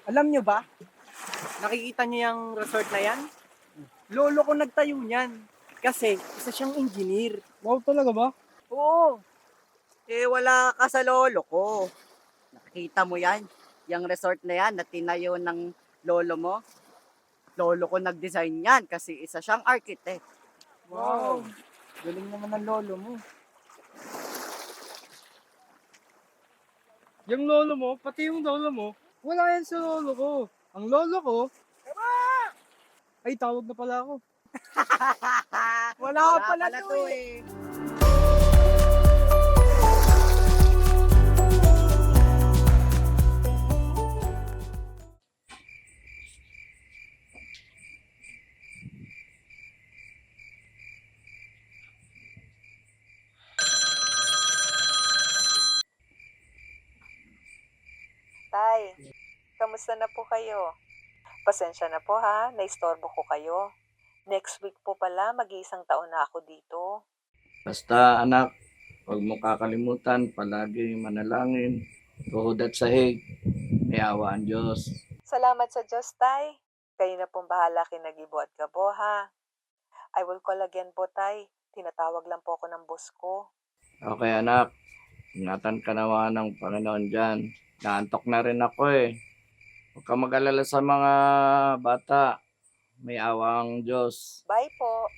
Alam nyo ba, nakikita nyo yung resort na yan? Lolo ko nagtayo niyan. Kasi isa siyang engineer. Wow, talaga ba? Oo. Wala ka sa lolo ko. Nakita mo yan? Yung resort na yan na tinayo ng lolo mo? Lolo ko nag-design yan kasi isa siyang architect. Wow. Galing naman ng lolo mo. Yung lolo mo, pati yung lolo mo, wala yan sa lolo ko. Ang lolo ko, ay tawag na pala ako. Wala ka pala to eh. Tay, kamusta na po kayo? Pasensya na po ha, naistorbo ko kayo. Next week po pala, mag-iisang taon na ako dito. Basta anak, huwag mo kakalimutan, palagi manalangin, tuhod at sahig, may awa ang Diyos. Salamat sa Diyos, Tay. Kayo na pong bahala kina Gibo at Gabo ha. I will call again po, Tay. Tinatawag lang po ako ng boss ko. Okay anak, ingatan ka naman ng Panginoon dyan. Naantok na rin ako eh. Huwag ka mag-alala sa mga bata, may awa ang Diyos. Bye po.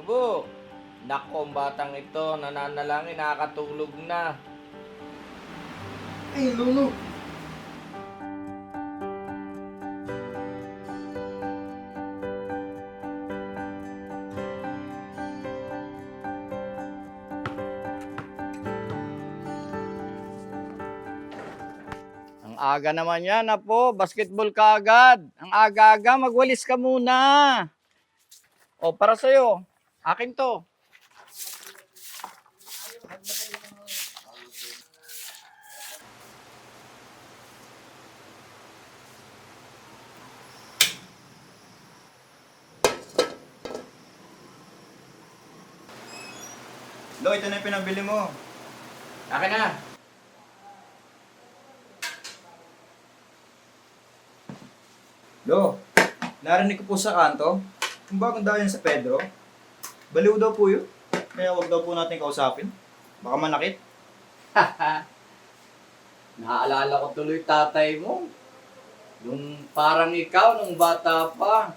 Lubo, nako ang batang ito, nananalangin, nakakatulog na. Ay, lolo. Ang aga naman yan, apo. Basketball ka agad. Ang aga-aga, magwalis ka muna. O, para sa'yo. Akin to. Lo, ito na yung pinabili mo. Akin na. Lo, narinig ko po sa kanto, kung bagong daw yan sa Pedro, baliw daw po yun. Kaya wag daw po natin kausapin. Baka manakit. Naaalala ko tuloy tatay mo. Yung parang ikaw nung bata pa.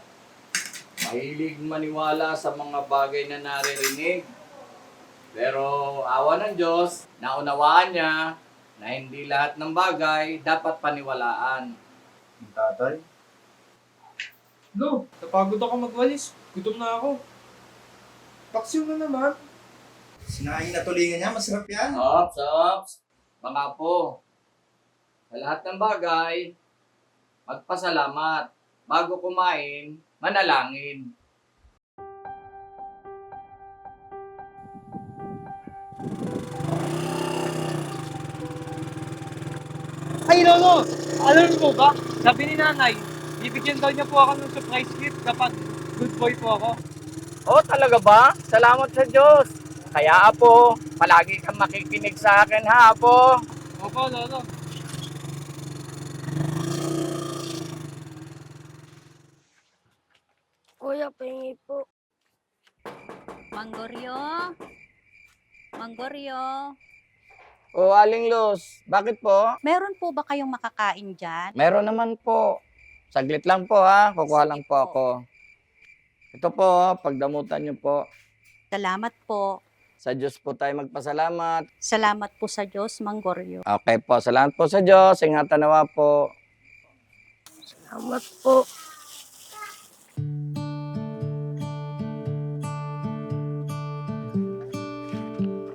Mahilig maniwala sa mga bagay na naririnig. Pero awa ng Diyos, naunawaan niya na hindi lahat ng bagay dapat paniwalaan. Yung tatay. Lo, napagod ako magwalis. Gutom na ako. Paksiw na naman. Sinaing na tulingan niya, masarap yan. Ops. Mga po, sa lahat ng bagay, magpasalamat. Bago kumain, manalangin. Ay, lolo! Alam mo ba? Sabi ni nanay, bibigyan daw niya po ako ng surprise gift kapag good boy po ako. Oh, talaga ba? Salamat sa Diyos. Kaya apo, palagi kang makikinig sa akin ha, apo. Opo, lolo. Kuya, pahingi po. Manggoryo? Manggoryo? O, Aling Luz, bakit po? Meron po ba kayong makakain dyan? Meron naman po. Saglit lang po ha, kukuha Sige lang po po. ako. Ito po, pagdamutan niyo po. Salamat po. Sa Diyos po tayo magpasalamat. Salamat po sa Diyos, Manggoryo. Okay po, salamat po sa Diyos. Ingatan nawa po. Salamat po.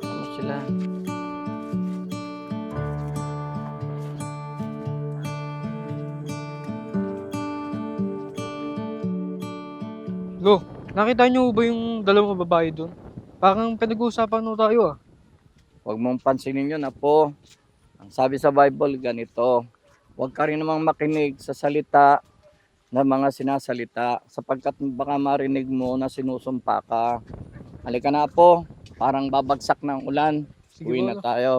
Ano sila? Lo, nakita niyo ba yung dalawang babae doon? Parang pinag-uusapan no tayo ah. Huwag mong pansinin yun, Apo. Ang sabi sa Bible, ganito, huwag ka rin namang makinig sa salita ng mga sinasalita sapagkat baka marinig mo na sinusumpa ka. Halika na, Apo. Parang babagsak ng ulan. Sige Uwi po, na Lo. tayo.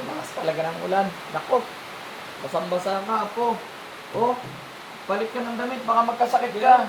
Lakas talaga ng ulan. Nako, basang-basa ka, Apo. Oh, balik ka ng damit, baka magkasakit ka.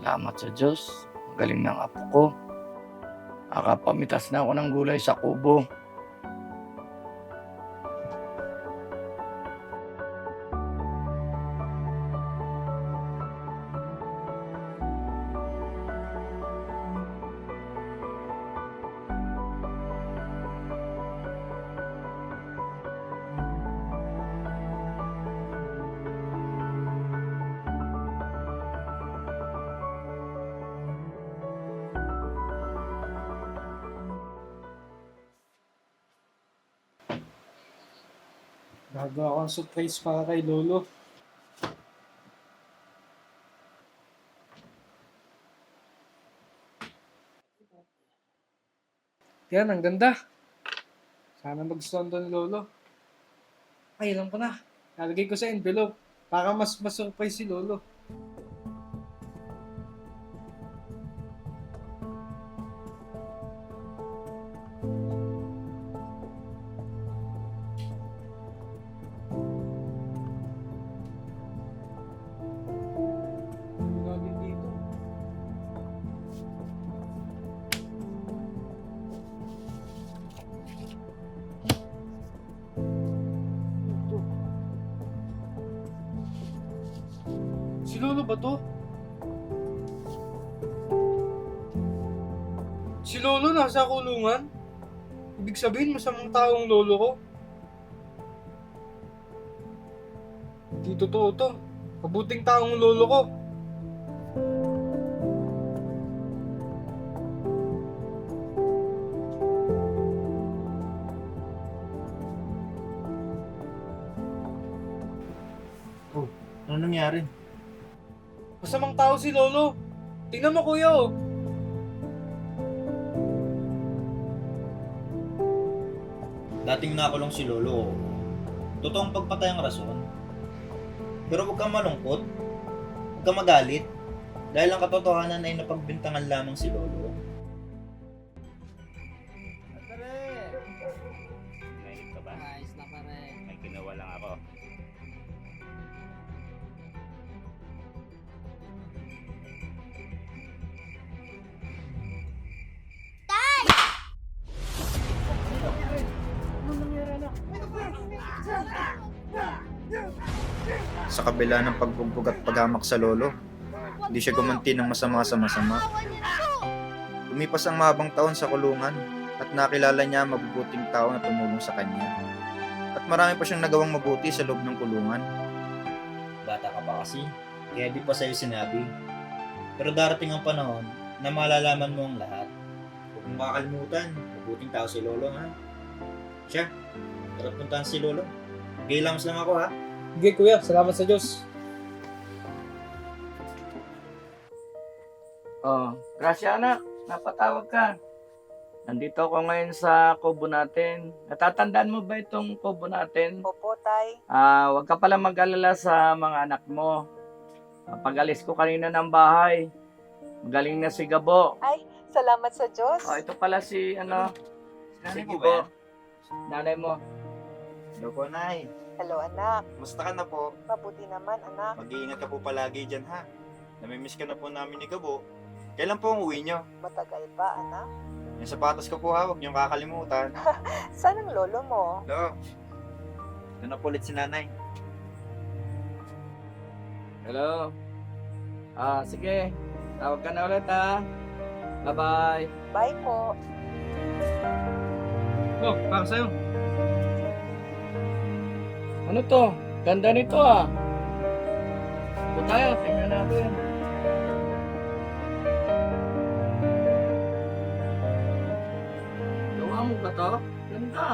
Salamat sa Diyos. Ang galing ng apo ko. Nakapamitas na ako ng gulay sa kubo. Gagawa ako ng surprise para kay Lolo. Yan, ang ganda. Sana magustuhan to ni Lolo. Ay, alam ko na. Nalagay ko sa envelope para mas surprise si Lolo. Lagay dito. Si Lolo ba to? Si Lolo nasa kulungan? Ibig sabihin masamang taong lolo ko? Hindi totoo to. Mabuting taong lolo ko. Ano nangyari? Masamang tao si Lolo. Tingnan mo kuya oh. Dating nakulong si Lolo. Totoong pagpatay ang rason. Pero huwag kang malungkot. Huwag kang magalit. Dahil ang katotohanan ay napagbintangan lamang si Lolo. Mainit ka ba? Ayos na pare. May ginawa lang ako. Sa kabila ng pagbugbog at paghamak sa Lolo, hindi siya gumanti ng masama sa masama. Lumipas ang mahabang taon sa kulungan at nakilala niya ang mabubuting tao na tumulong sa kanya. At marami pa siyang nagawang mabuti sa loob ng kulungan. Bata ka pa kasi, kaya di pa sa'yo sinabi. Pero darating ang panahon na malalaman mo ang lahat. Huwag mong kakalimutan, mabuting tao si Lolo ha. Siya, tara puntahan si Lolo. Gailams lang ako ha. Sige kuya, salamat sa Diyos. Oh, Gracia anak, napatawag ka. Nandito ako ngayon sa kubo natin. Natatandaan mo ba itong kubo natin? Opo, Tay. Huwag ka pala mag-alala sa mga anak mo. Pag alis ko kanina ng bahay, magaling na si Gabo. Ay, Salamat sa Diyos. Oh, ito pala si ano, Nanay si mo Gibo. ba yan? Nanay mo. Hello po, Nay. Hello anak, Kumusta ka na po? mabuti naman anak. Mag-iingat ka po palagi dyan, ha? Namimiss ka na po namin ni Gabo. Kailan po ang uwi nyo? Matagal pa anak. Yung sapatos ko po, ha? Huwag niyong kakalimutan. Saan ang lolo mo? Hello. Ito na po ulit si Nanay. Hello. Sige. Tawag ka na ulit ha. Bye-bye. Bye po. Oh, para sa'yo. Ano to? Ganda nito ah. Ito tayo, tingnan natin. Gawa mo ba to? Ganda.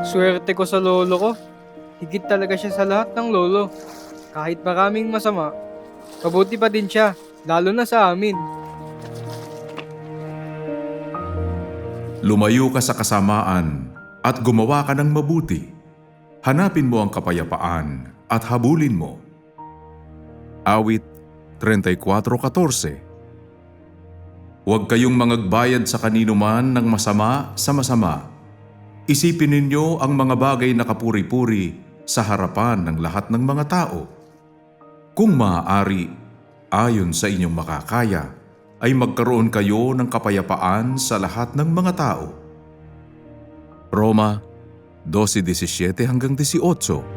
Swerte ko sa lolo ko. Higit talaga siya sa lahat ng lolo. Kahit maraming masama, mabuti pa din siya, lalo na sa amin. Lumayo ka sa kasamaan at gumawa ka ng mabuti. Hanapin mo ang kapayapaan at habulin mo. Awit 34:14. Huwag kayong mangagbayad sa kanino man ng masama sa masama. Isipin ninyo ang mga bagay na kapuri-puri sa harapan ng lahat ng mga tao. Kung maaari, ayon sa inyong makakaya, ay magkaroon kayo ng kapayapaan sa lahat ng mga tao. Roma 12:17-18